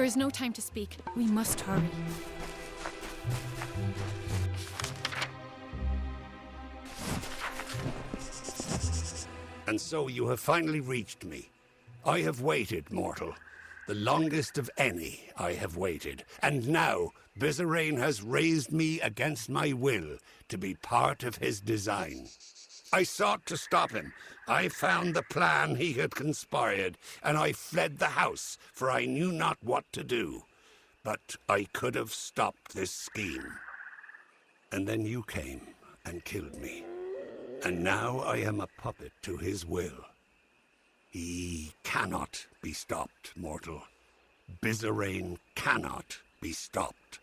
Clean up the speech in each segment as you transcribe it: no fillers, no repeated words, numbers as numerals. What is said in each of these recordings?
is no time to speak. We must hurry. And so you have finally reached me. I have waited, mortal. The longest of any I have waited. And now, Bizarrain has raised me against my will to be part of his design. I sought to stop him. I found the plan he had conspired, and I fled the house, for I knew not what to do. But I could have stopped this scheme. And then you came and killed me. And now I am a puppet to his will. He cannot be stopped, mortal. Bizarrain cannot be stopped.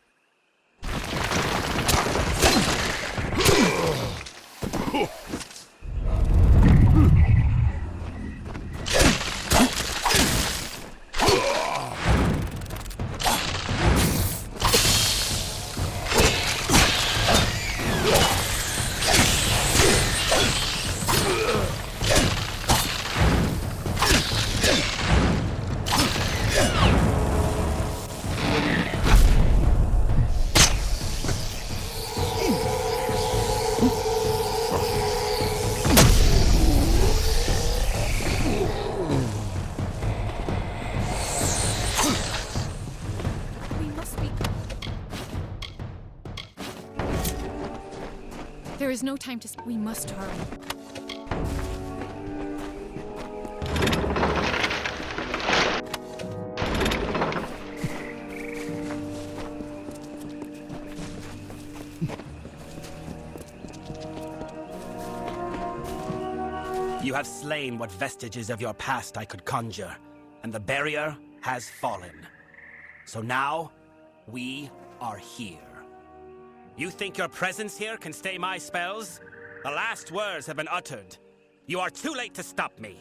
There is no time to we must hurry. You have slain what vestiges of your past I could conjure, and the barrier has fallen. So now, we are here. You think your presence here can stay my spells? The last words have been uttered. You are too late to stop me.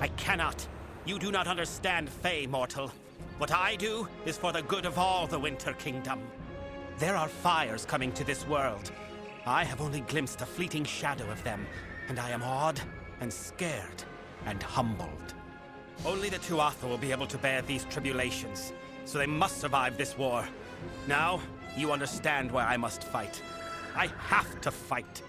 I cannot. You do not understand Fey, mortal. What I do is for the good of all the Winter Kingdom. There are fires coming to this world. I have only glimpsed a fleeting shadow of them, and I am awed and scared and humbled. Only the Tuatha will be able to bear these tribulations. So they must survive this war. Now, you understand why I must fight. I have to fight.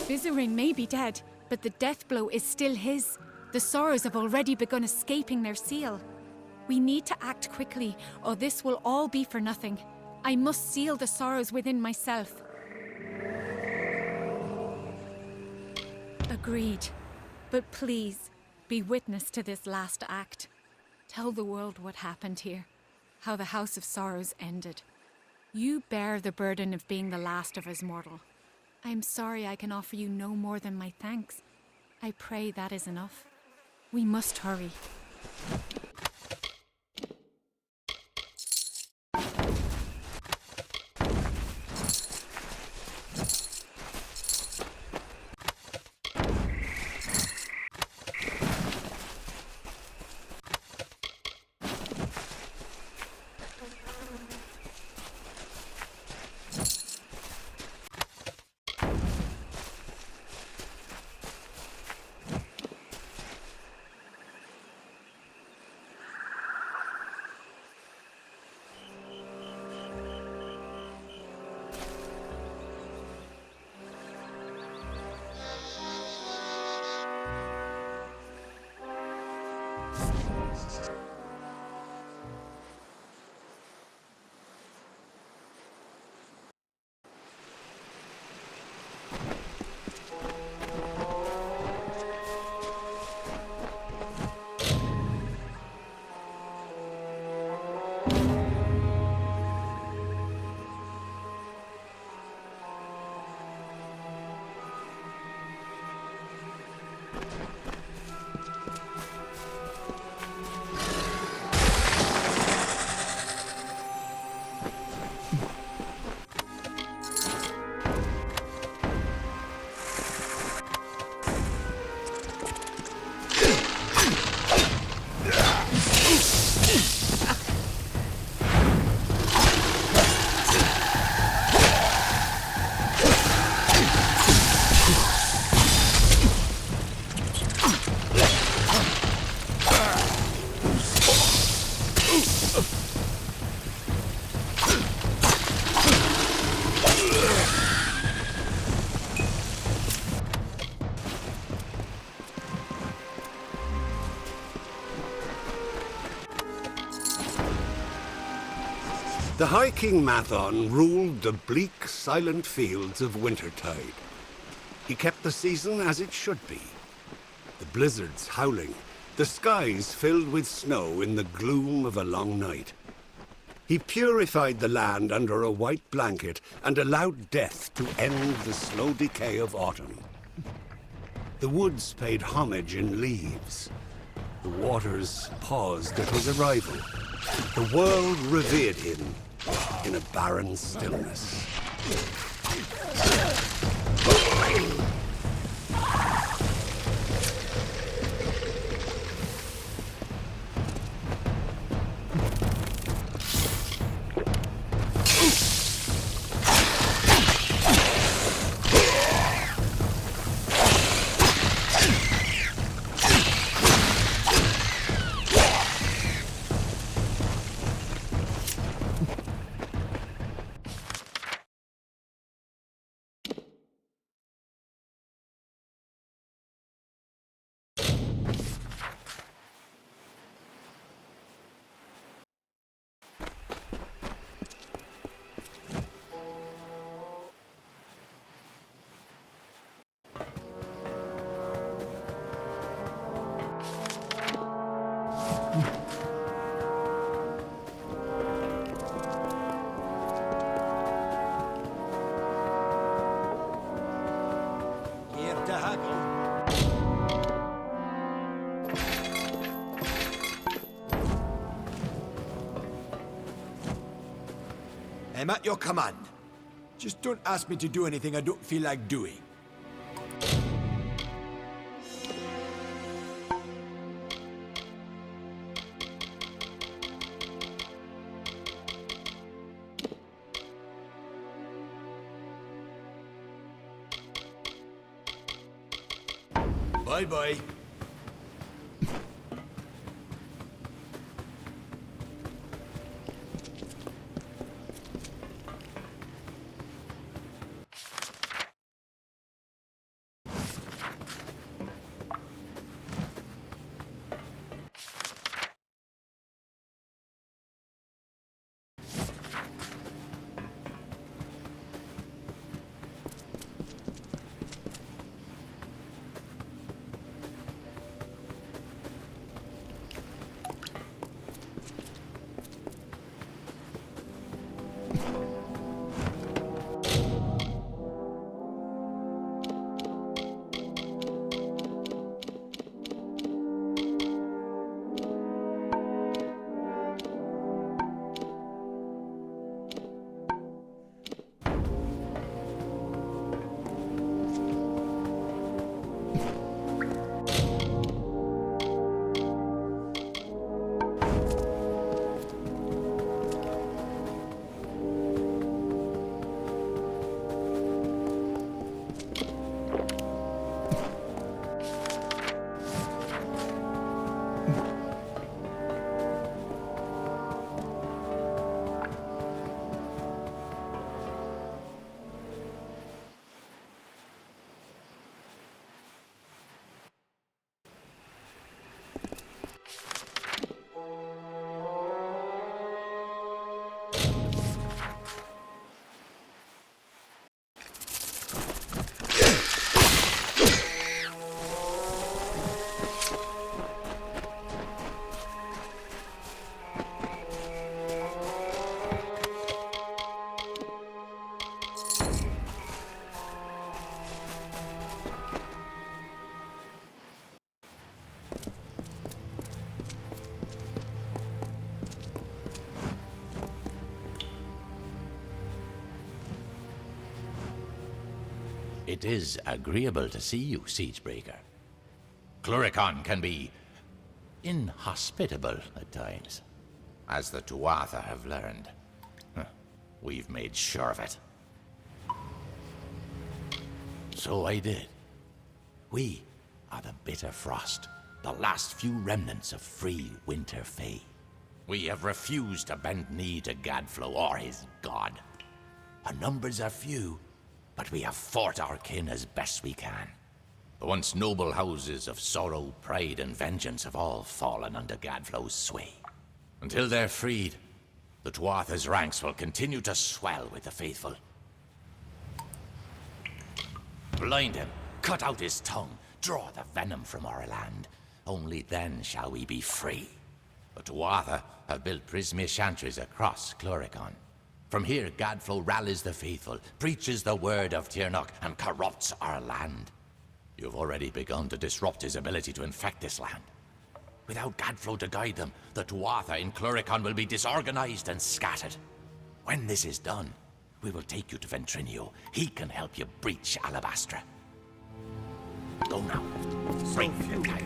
Bizarrain may be dead, but the death blow is still his. The Sorrows have already begun escaping their seal. We need to act quickly, or this will all be for nothing. I must seal the Sorrows within myself. Agreed. But please, be witness to this last act. Tell the world what happened here, how the House of Sorrows ended. You bear the burden of being the last of us mortal. I am sorry I can offer you no more than my thanks. I pray that is enough. We must hurry. The High King Mathon ruled the bleak, silent fields of Wintertide. He kept the season as it should be. The blizzards howling, the skies filled with snow in the gloom of a long night. He purified the land under a white blanket and allowed death to end the slow decay of autumn. The woods paid homage in leaves. The waters paused at his arrival. The world revered him in a barren stillness. I'm at your command. Just don't ask me to do anything I don't feel like doing. Bye-bye. It is agreeable to see you, Siegebreaker. Cluricon can be inhospitable at times, as the Tuatha have learned. We've made sure of it. So I did. We are the Bitter Frost, the last few remnants of free Winter Fae. We have refused to bend knee to Gadflow or his god. Our numbers are few, but we have fought our kin as best we can. The once noble houses of Sorrow, Pride, and Vengeance have all fallen under Gadflow's sway. Until they're freed, The Tuatha's ranks will continue to swell with the faithful. Blind him, cut out his tongue, draw the venom from our land. Only then shall we be free. The Tuatha have built Prismia chantries across Cloricon. From here, Gadflow rallies the faithful, preaches the word of Tirnoch, and corrupts our land. You've already begun to disrupt his ability to infect this land. Without Gadflow to guide them, the Tuatha in Cloricon will be disorganized and scattered. When this is done, we will take you to Ventrinio. He can help you breach Alabastra. Go now. Bring the guy.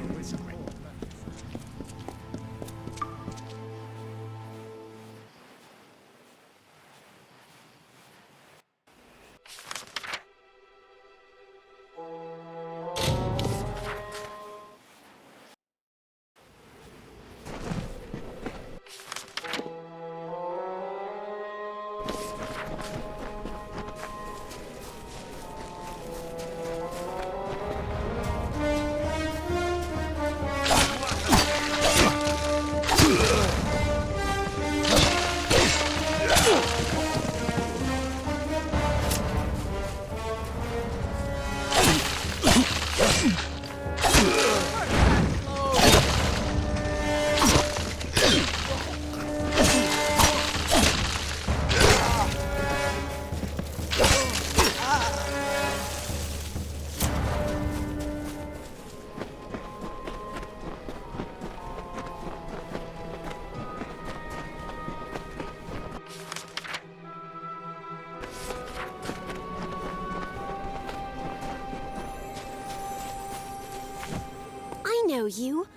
You?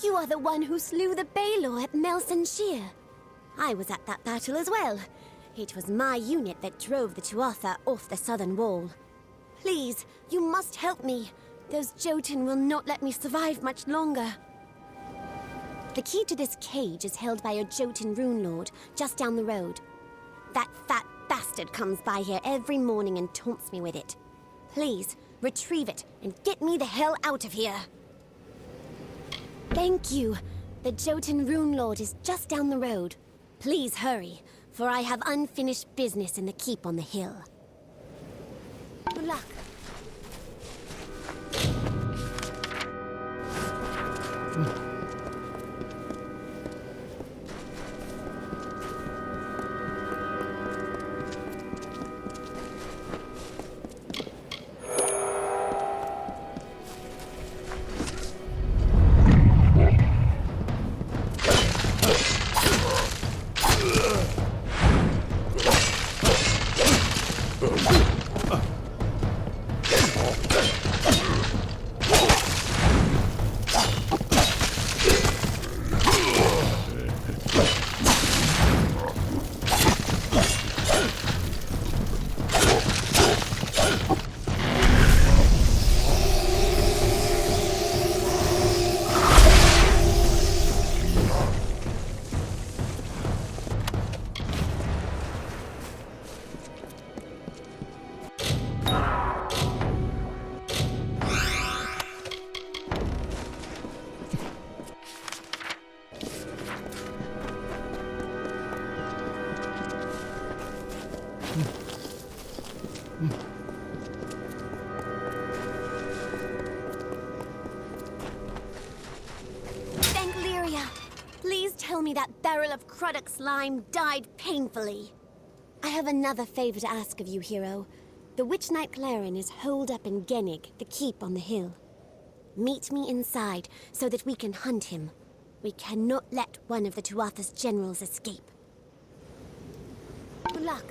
You are the one who slew the Baelor at Melson Shear. I was at that battle as well. It was my unit that drove the Tuatha off the southern wall. Please, you must help me. Those Jotun will not let me survive much longer. The key to this cage is held by a Jotun rune lord just down the road. That fat bastard comes by here every morning and taunts me with it. Please, retrieve it and get me the hell out of here. Thank you. The Jotun Rune Lord is just down the road. Please hurry, for I have unfinished business in the keep on the hill. Good luck. Tell me that barrel of Cruddock slime died painfully. I have another favor to ask of you, hero. The Witch Knight Clarin is holed up in Genig, the keep on the hill. Meet me inside so that we can hunt him. We cannot let one of the Tuatha's generals escape. Good luck.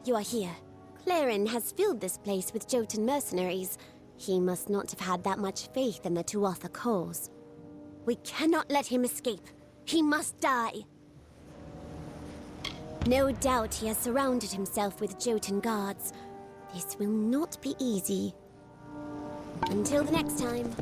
you are here. Claren has filled this place with Jotun mercenaries. He must not have had that much faith in the Tuatha cause. We cannot let him escape. He must die. No doubt he has surrounded himself with Jotun guards. This will not be easy. Until the next time.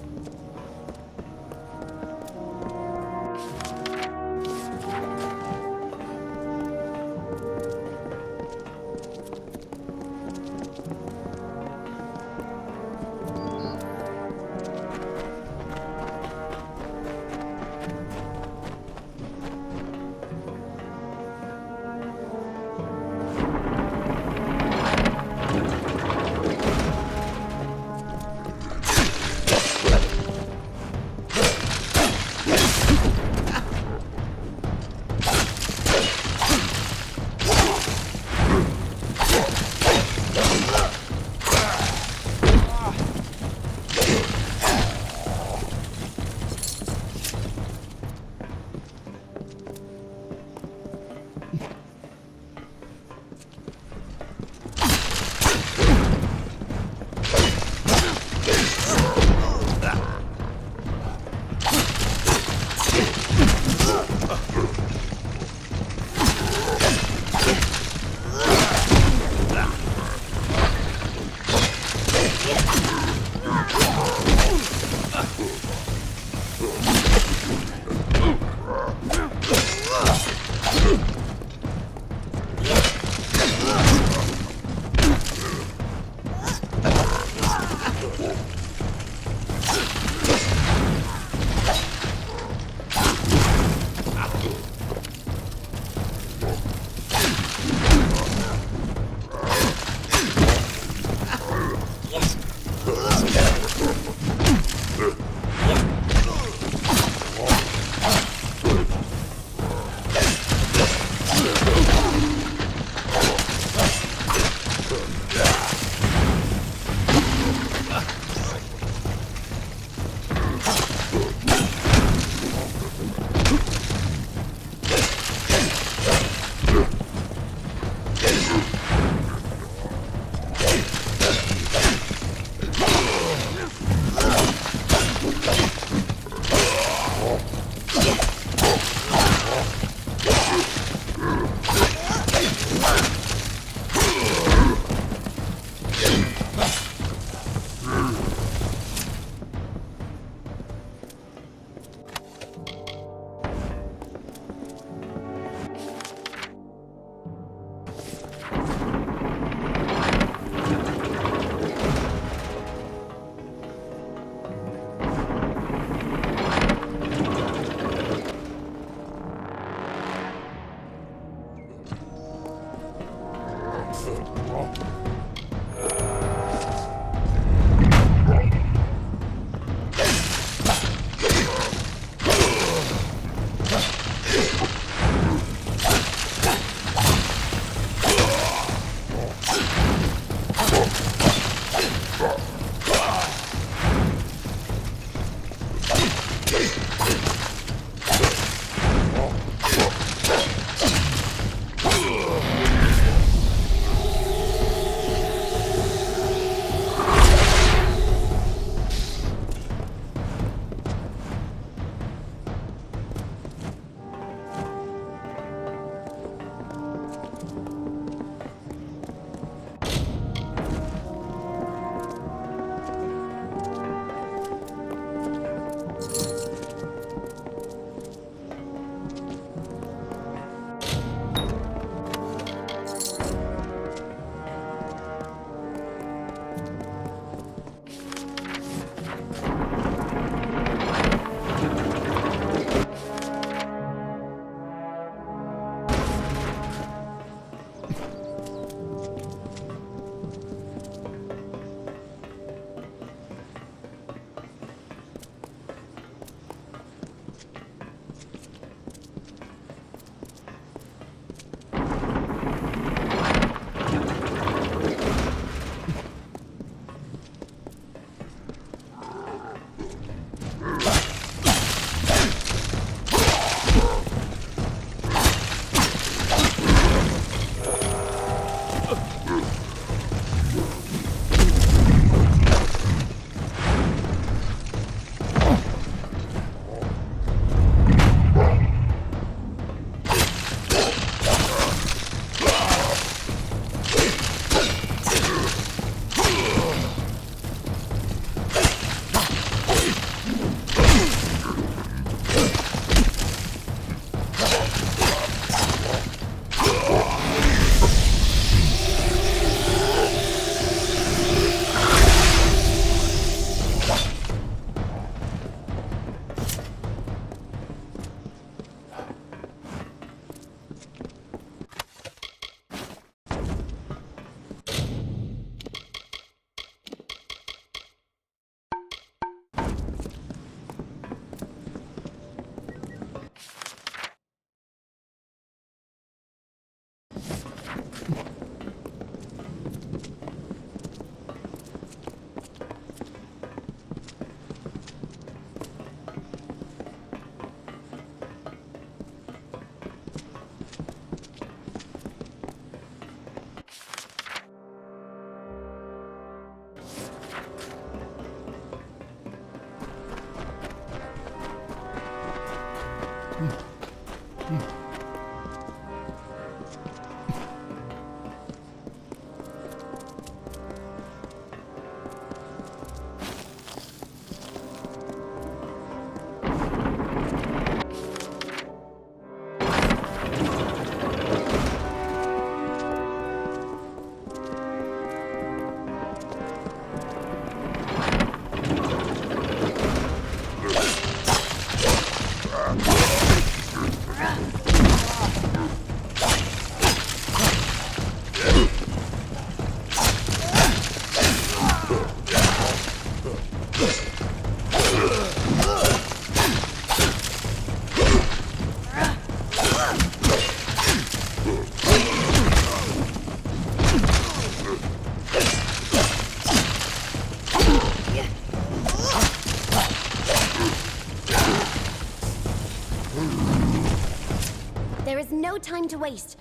There is no time to waste.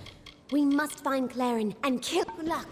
We must find Claren and kill Luck.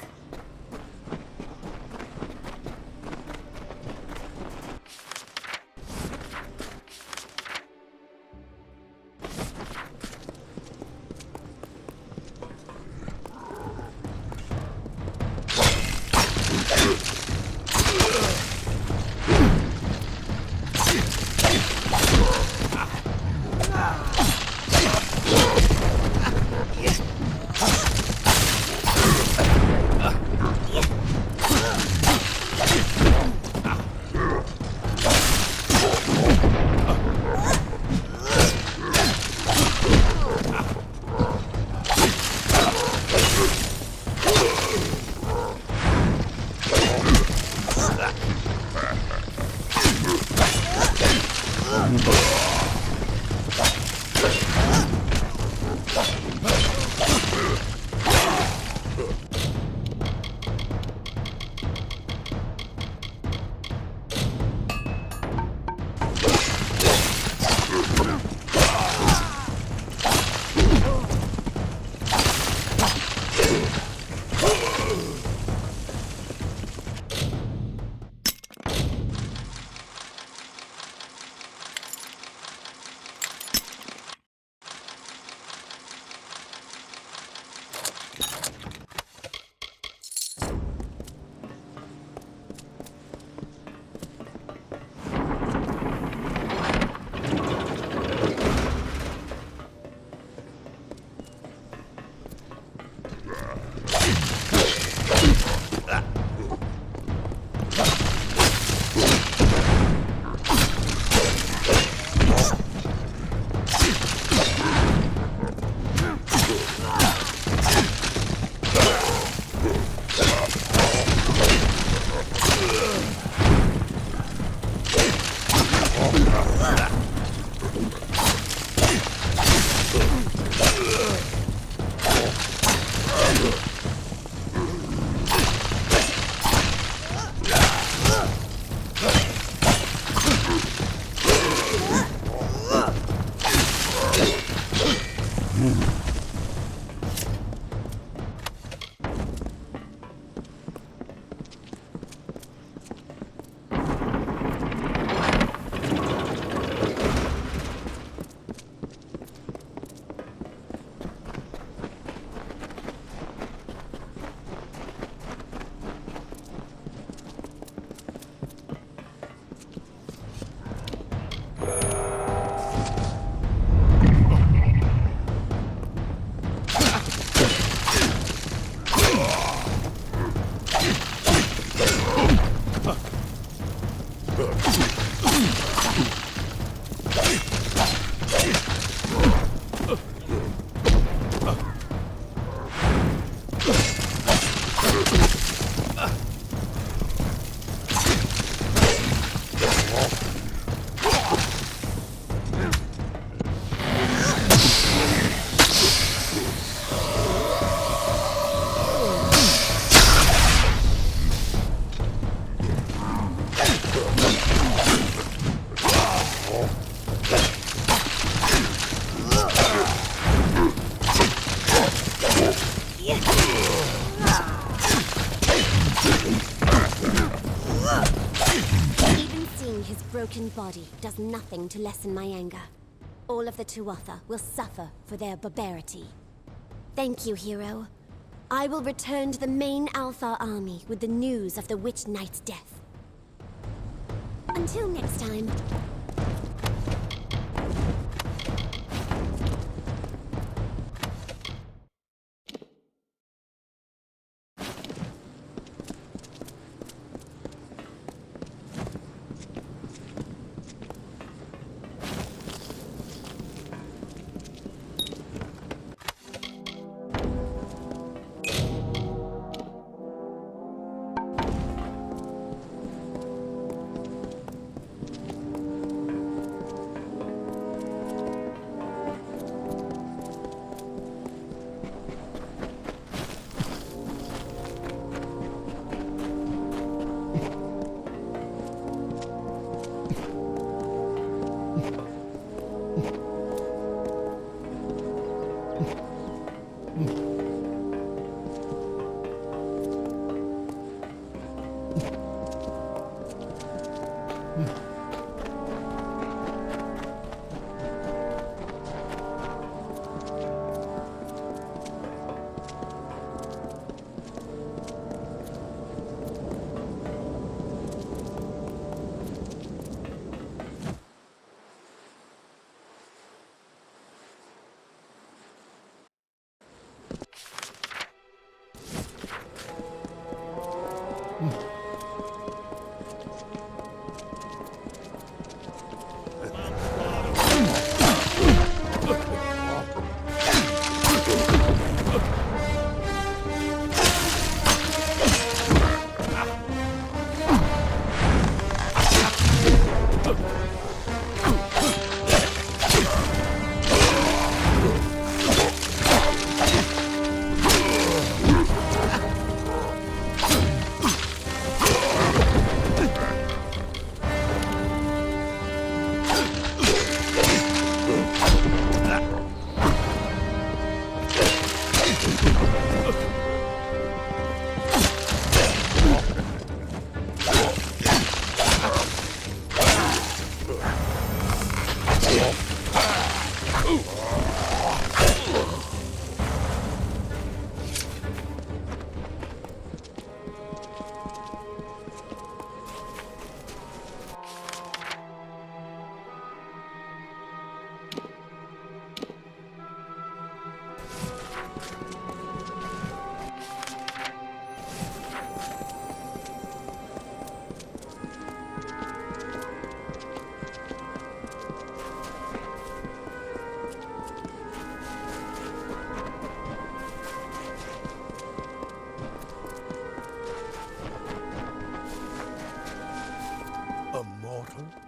Even seeing his broken body does nothing to lessen my anger. all of the Tuatha will suffer for their barbarity. Thank you, hero. I will return to the main Althar army with the news of the Witch Knight's death. Until next time.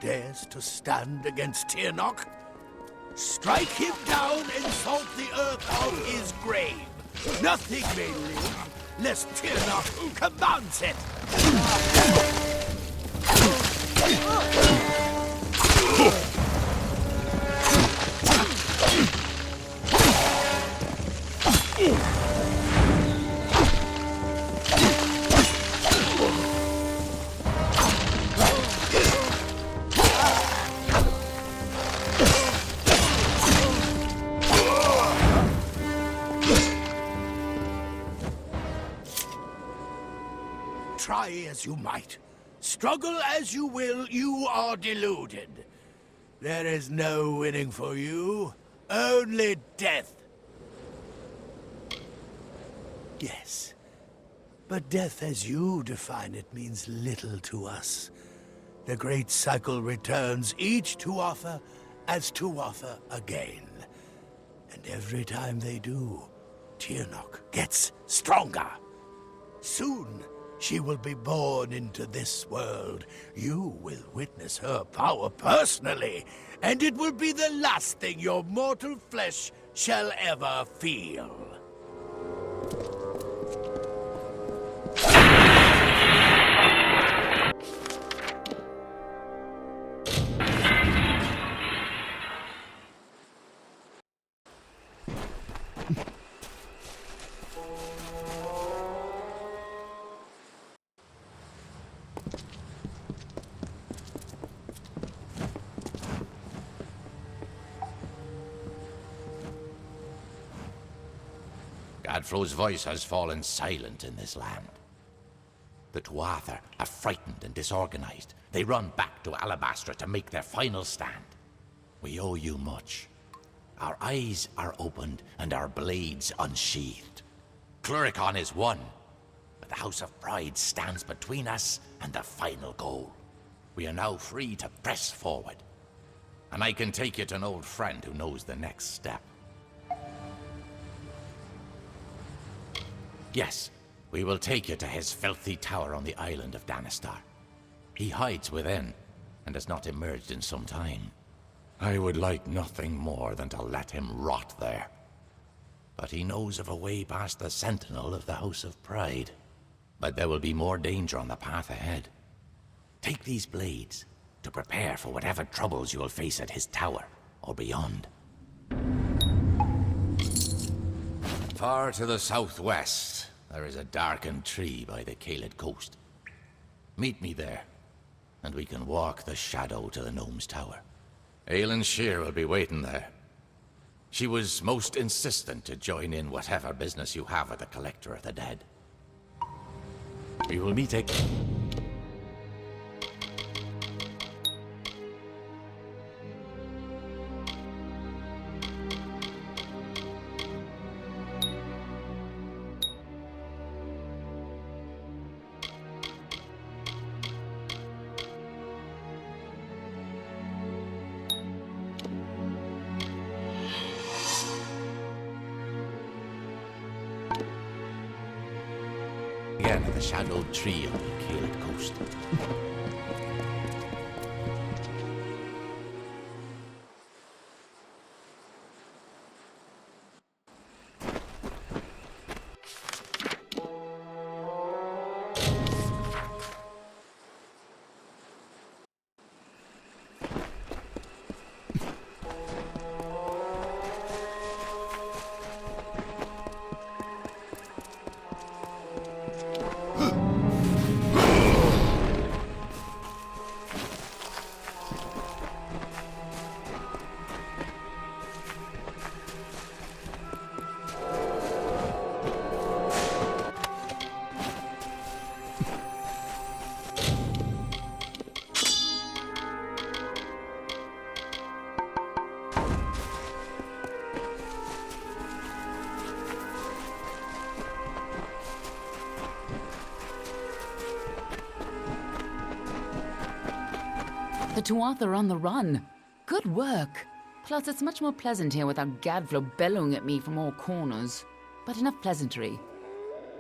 Dares to stand against Tirnoch? Strike him down and salt the earth of his grave. Nothing may live, lest Tirnoch commands it. Try as you might, struggle as you will, you are deluded. There is no winning for you, only death. Yes, but death as you define it means little to us. The great cycle returns each Tuatha as Tuatha again. And every time they do, Tirnoch gets stronger. Soon, she will be born into this world. You will witness her power personally, and it will be the last thing your mortal flesh shall ever feel. Gadflow's voice has fallen silent in this land. The Tuatha are frightened and disorganized. They run back to Alabastra to make their final stand. We owe you much. Our eyes are opened and our blades unsheathed. Cluricon is won, but the House of Pride stands between us and the final goal. We are now free to press forward. And I can take you to an old friend who knows the next step. Yes, we will take you to his filthy tower on the island of Danistar. He hides within, and has not emerged in some time. I would like nothing more than to let him rot there. But he knows of a way past the Sentinel of the House of Pride. But there will be more danger on the path ahead. Take these blades to prepare for whatever troubles you will face at his tower or beyond. Far to the southwest, there is a darkened tree by the Caelid coast. Meet me there, and we can walk the shadow to the Gnome's tower. Aelin Shear will be waiting there. She was most insistent to join in whatever business you have with the Collector of the Dead. We will meet again. Again at the shadowed tree on the Caelid coast. The Tuatha are on the run. Good work. Plus, it's much more pleasant here without Gadflow bellowing at me from all corners. But enough pleasantry.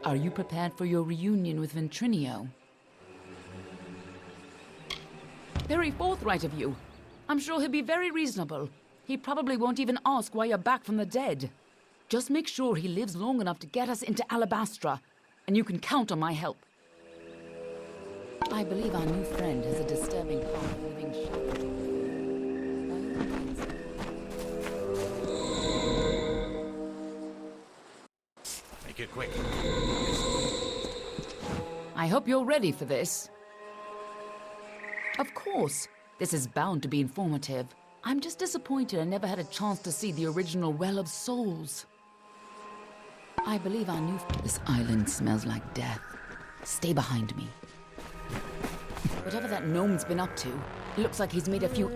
Are you prepared for your reunion with Ventrinio? Very forthright of you. I'm sure he'll be very reasonable. He probably won't even ask why you're back from the dead. Just make sure he lives long enough to get us into Alabastra, and you can count on my help. I believe our new friend has a disturbing part of living shadow. Make it quick. I hope you're ready for this. Of course. This is bound to be informative. I'm just disappointed I never had a chance to see the original Well of Souls. I believe our new... This island smells like death. Stay behind me. Whatever that gnome's been up to, it looks like he's made a few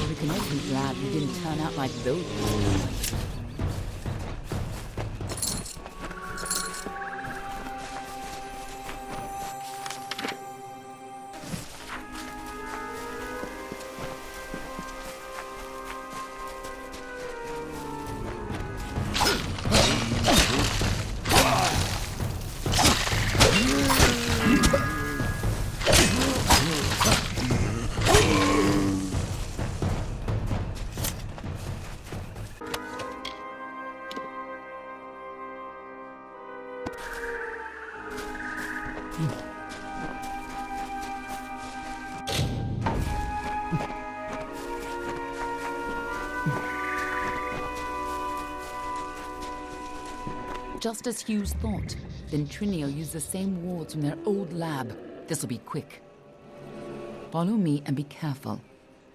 We can all be glad we didn't turn out like those. just as Hughes thought. Then Trinio used the same wards from their old lab. This'll be quick. Follow me and be careful.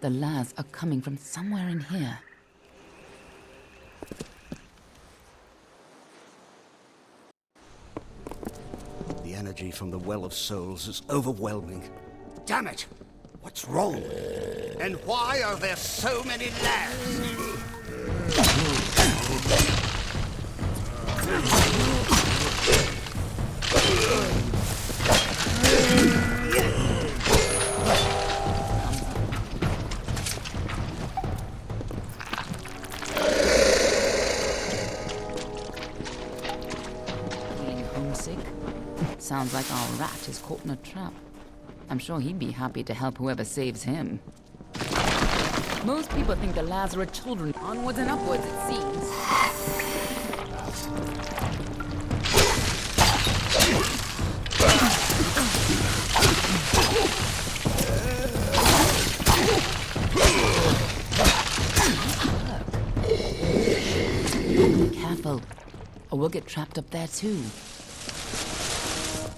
The Laz are coming from somewhere in here. The energy from the Well of Souls is overwhelming. Damn it! What's wrong? And why are there so many labs? Feeling homesick? Sounds like our rat is caught in a trap. I'm sure he'd be happy to help whoever saves him. Most people think the Laz are children. Onwards and upwards, it seems. Careful, or we'll get trapped up there too.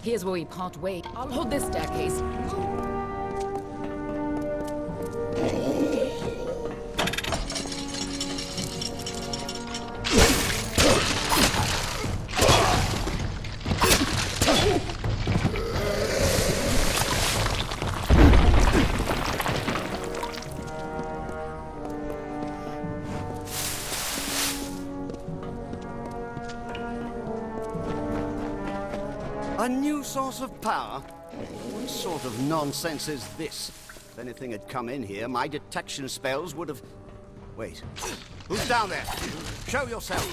Here's where we part ways. I'll hold this staircase. A new source of power? What sort of nonsense is this? If anything had come in here, my detection spells would have... Wait. Who's down there? Show yourself.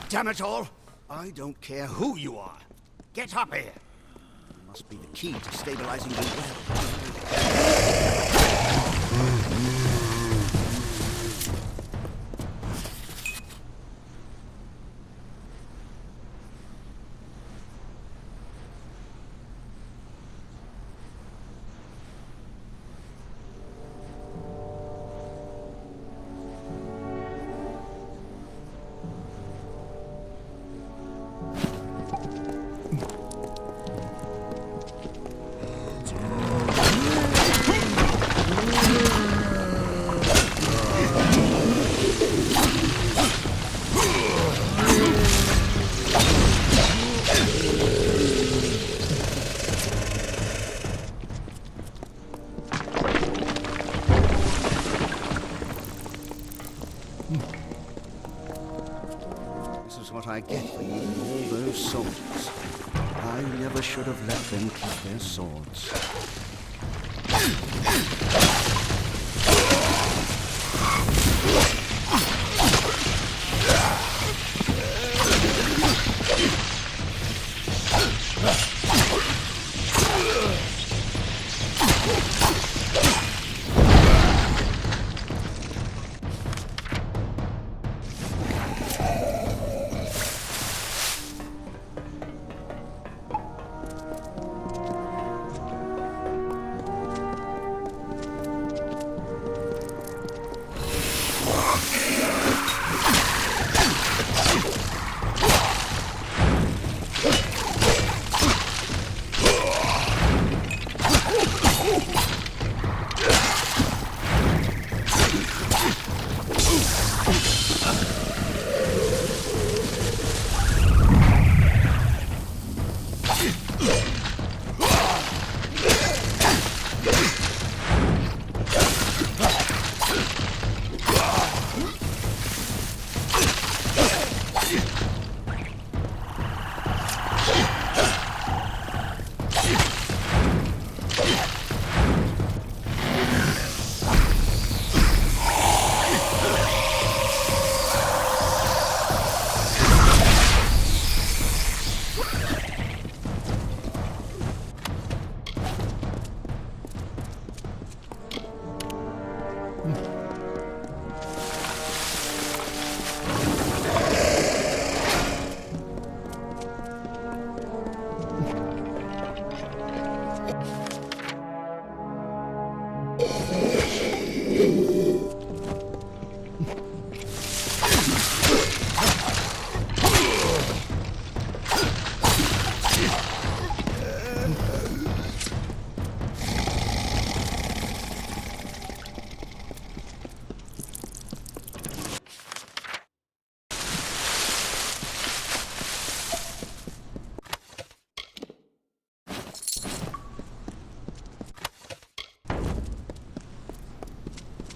Damn it all! I don't care who you are. Get up here! You must be the key to stabilizing the well. This is what I get for using all those soldiers. I never should have let them keep their swords.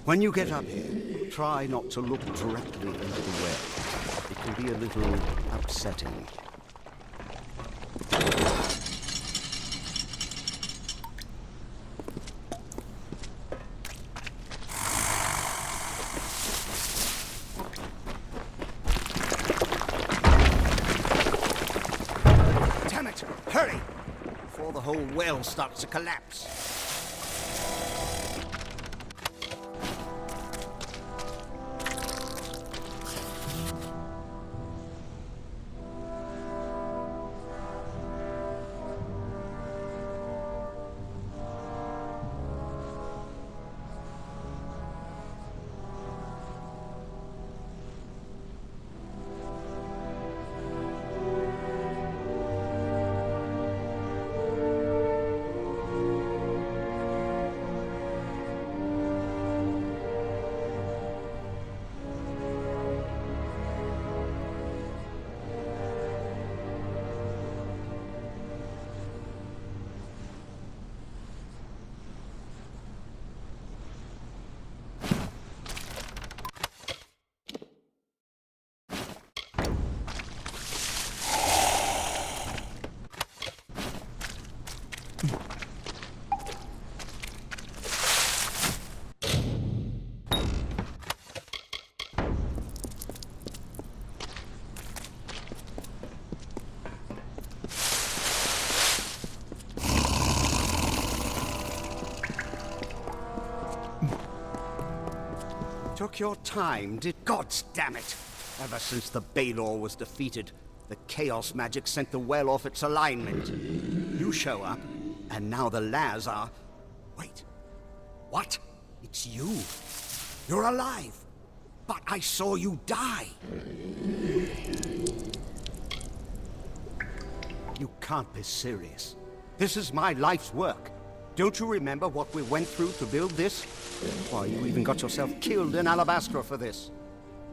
When you get up here, try not to look directly into the well. It can be a little upsetting. Damn it! Hurry! Before the whole well starts to collapse. Took your time, did God's damn it! Ever since the Baelor was defeated, the Chaos magic sent the well off its alignment. You show up, and now the Laz are... Wait. What? It's you. You're alive. But I saw you die. You can't be serious. This is my life's work. Don't you remember what we went through to build this? Why, you even got yourself killed in Alabastra for this.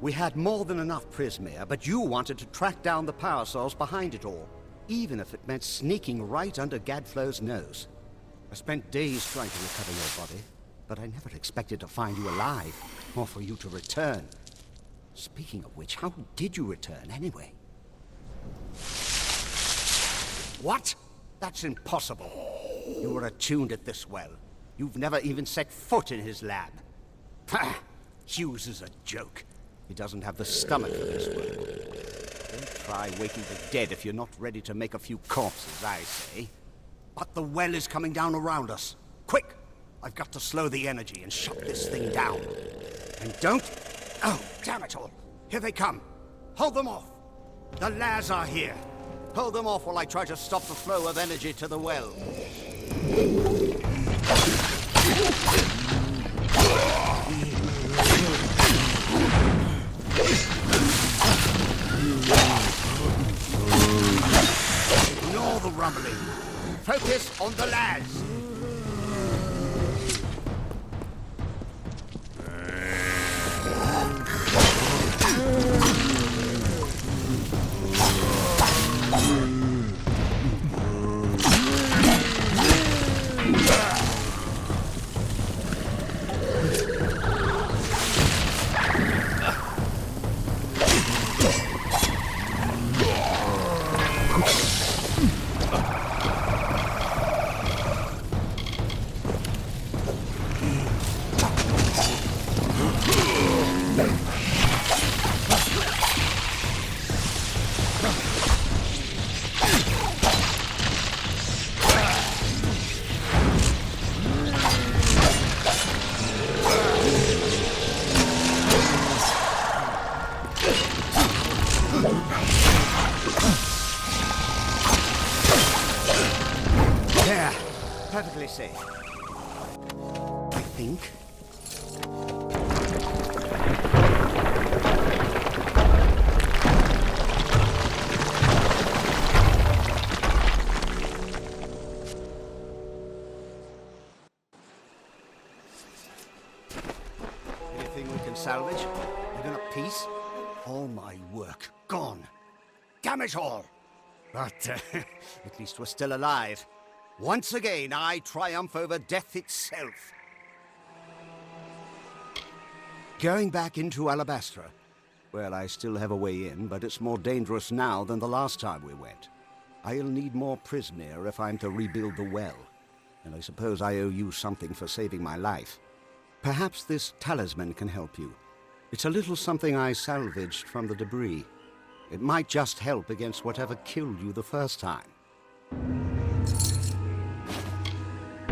We had more than enough Prismere, but you wanted to track down the power source behind it all, even if it meant sneaking right under Gadflow's nose. I spent days trying to recover your body, but I never expected to find you alive, or for you to return. Speaking of which, how did you return anyway? What? That's impossible. You were attuned at this well. You've never even set foot in his lab. Ha! Hughes is a joke. He doesn't have the stomach for this work. Don't try waking the dead if you're not ready to make a few corpses, I say. But the well is coming down around us. Quick! I've got to slow the energy and shut this thing down. And don't... Oh, damn it all! Here they come! Hold them off! The Laz are here! Hold them off while I try to stop the flow of energy to the well. Ignore the rumbling. Focus on the Laz. There. Perfectly safe. I think. Anything we can salvage? Even a piece? All my work gone. Damn it all! But at least we're still alive. Once again, I triumph over death itself. Going back into Alabastra. Well, I still have a way in, but it's more dangerous now than the last time we went. I'll need more Prismere if I'm to rebuild the well. And I suppose I owe you something for saving my life. Perhaps this talisman can help you. It's a little something I salvaged from the debris. It might just help against whatever killed you the first time.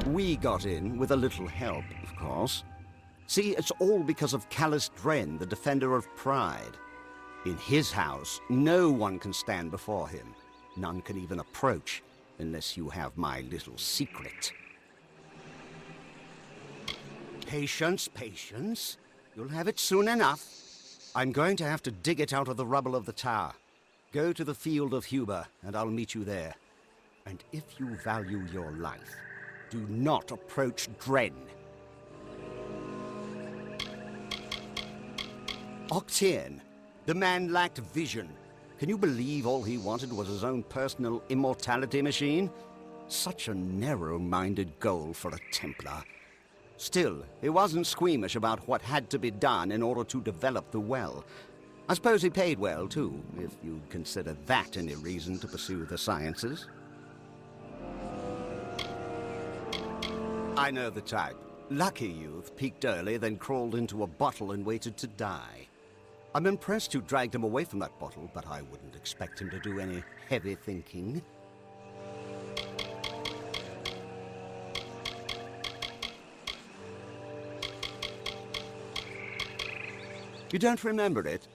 We got in with a little help, of course. See, it's all because of Callus Dren, the Defender of Pride. In his house, no one can stand before him. None can even approach, unless you have my little secret. Patience, patience. You'll have it soon enough. I'm going to have to dig it out of the rubble of the tower. Go to the field of Huber, and I'll meet you there. And if you value your life, do not approach Dren. Octane, the man lacked vision. Can you believe all he wanted was his own personal immortality machine? Such a narrow-minded goal for a Templar. Still, he wasn't squeamish about what had to be done in order to develop the well. I suppose he paid well, too, if you consider that any reason to pursue the sciences. I know the type. Lucky youth, peaked early, then crawled into a bottle and waited to die. I'm impressed you dragged him away from that bottle, but I wouldn't expect him to do any heavy thinking. You don't remember it?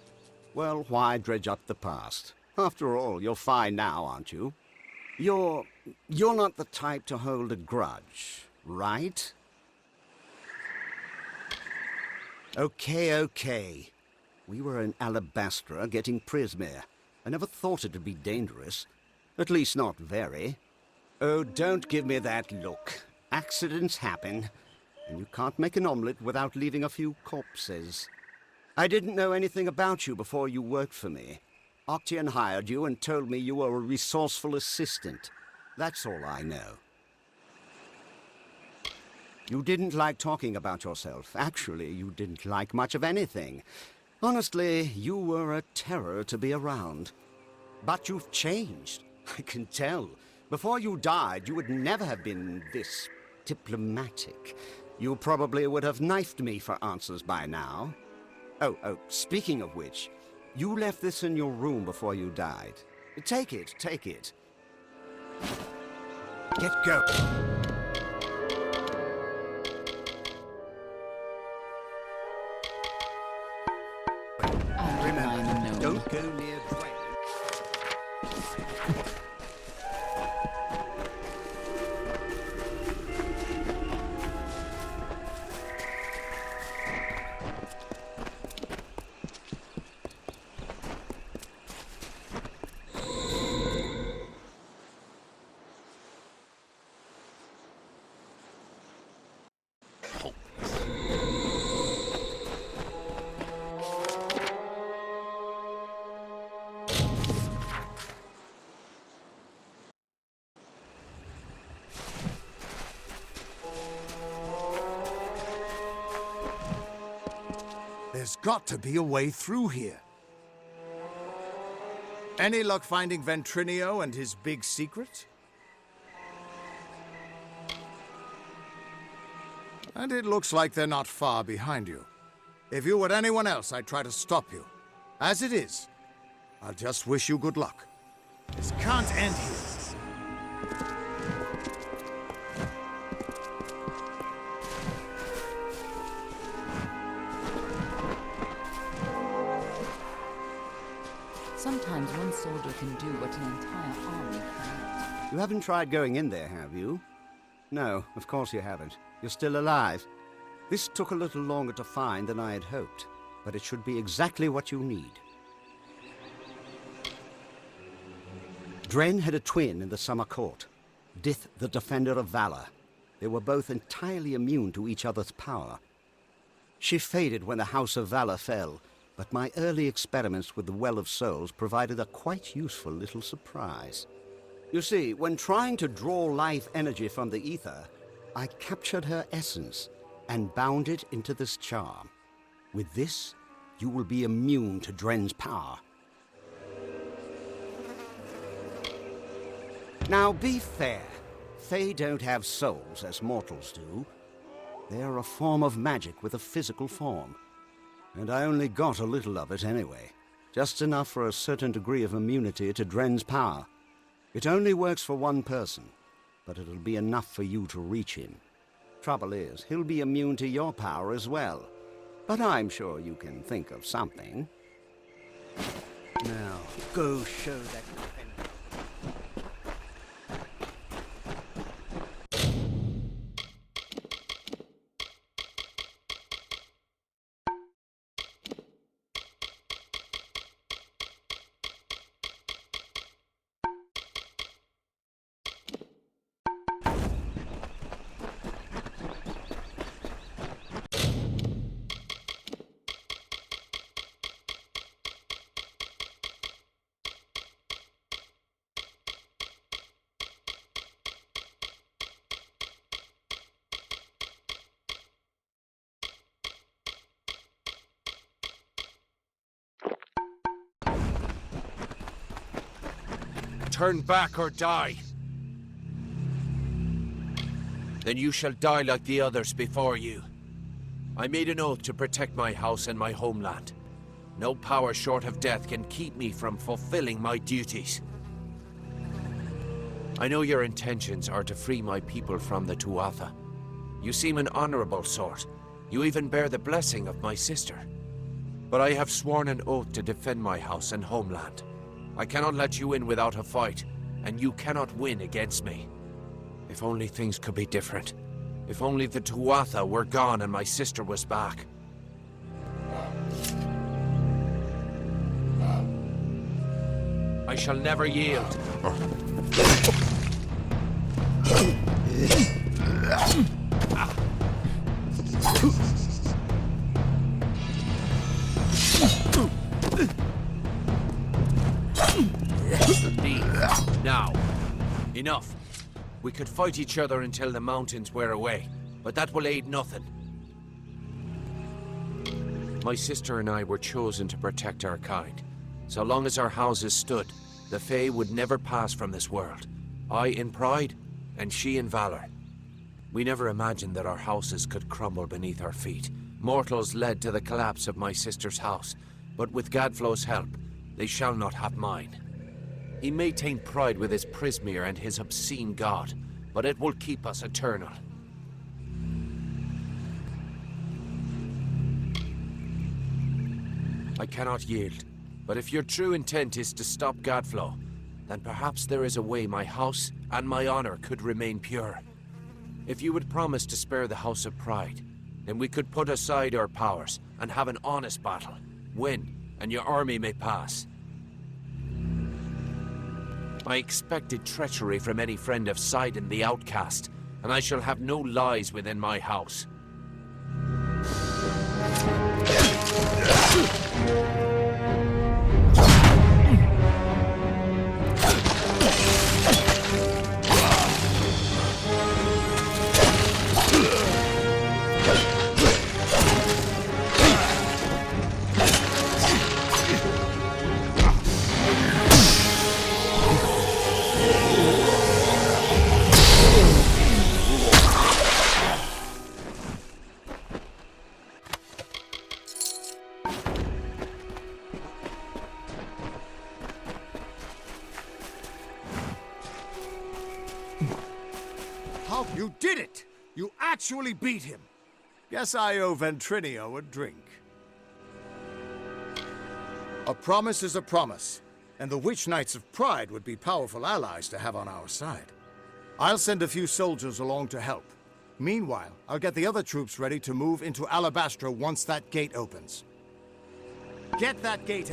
Well, why dredge up the past? After all, you're fine now, aren't you? You're not the type to hold a grudge, right? Okay. We were in Alabastra getting Prismere. I never thought it'd be dangerous. At least not very. Oh, don't give me that look. Accidents happen, and you can't make an omelette without leaving a few corpses. I didn't know anything about you before you worked for me. Octian hired you and told me you were a resourceful assistant. That's all I know. You didn't like talking about yourself. Actually, you didn't like much of anything. Honestly, you were a terror to be around. But you've changed. I can tell. Before you died, you would never have been this diplomatic. You probably would have knifed me for answers by now. Oh, speaking of which, you left this in your room before you died. Take it. Get going. Remember, don't go near Dren. There's got to be a way through here. Any luck finding Ventrinio and his big secret? And it looks like they're not far behind you. If you were anyone else, I'd try to stop you. As it is, I'll just wish you good luck. This can't end here. Sometimes one soldier can do what an entire army cannot. You haven't tried going in there, have you? No, of course you haven't. You're still alive. This took a little longer to find than I had hoped, but it should be exactly what you need. Dren had a twin in the Summer Court, Dith the Defender of Valor. They were both entirely immune to each other's power. She faded when the House of Valor fell, but my early experiments with the Well of Souls provided a quite useful little surprise. You see, when trying to draw life energy from the ether, I captured her essence and bound it into this charm. With this, you will be immune to Dren's power. Now, be fair. Fae don't have souls as mortals do. They're a form of magic with a physical form. And I only got a little of it anyway. Just enough for a certain degree of immunity to Dren's power. It only works for one person, but it'll be enough for you to reach him. Trouble is, he'll be immune to your power as well. But I'm sure you can think of something. Now, go show that... Turn back or die. Then you shall die like the others before you. I made an oath to protect my house and my homeland. No power short of death can keep me from fulfilling my duties. I know your intentions are to free my people from the Tuatha. You seem an honorable sort. You even bear the blessing of my sister. But I have sworn an oath to defend my house and homeland. I cannot let you in without a fight, and you cannot win against me. If only things could be different. If only the Tuatha were gone and my sister was back. I shall never yield. Now, enough. We could fight each other until the mountains wear away, but that will aid nothing. My sister and I were chosen to protect our kind. So long as our houses stood, the Fae would never pass from this world. I in pride, and she in valor. We never imagined that our houses could crumble beneath our feet. Mortals led to the collapse of my sister's house, but with Gadflow's help, they shall not have mine. He may taint pride with his Prismere and his obscene god, but it will keep us eternal. I cannot yield, but if your true intent is to stop Gadflow, then perhaps there is a way my house and my honor could remain pure. If you would promise to spare the House of Pride, then we could put aside our powers and have an honest battle. Win, and your army may pass. I expected treachery from any friend of Sidon the Outcast, and I shall have no lies within my house. You did it! You actually beat him! Guess I owe Ventrinio a drink. A promise is a promise, and the Witch Knights of Pride would be powerful allies to have on our side. I'll send a few soldiers along to help. Meanwhile, I'll get the other troops ready to move into Alabastra once that gate opens. Get that gate open.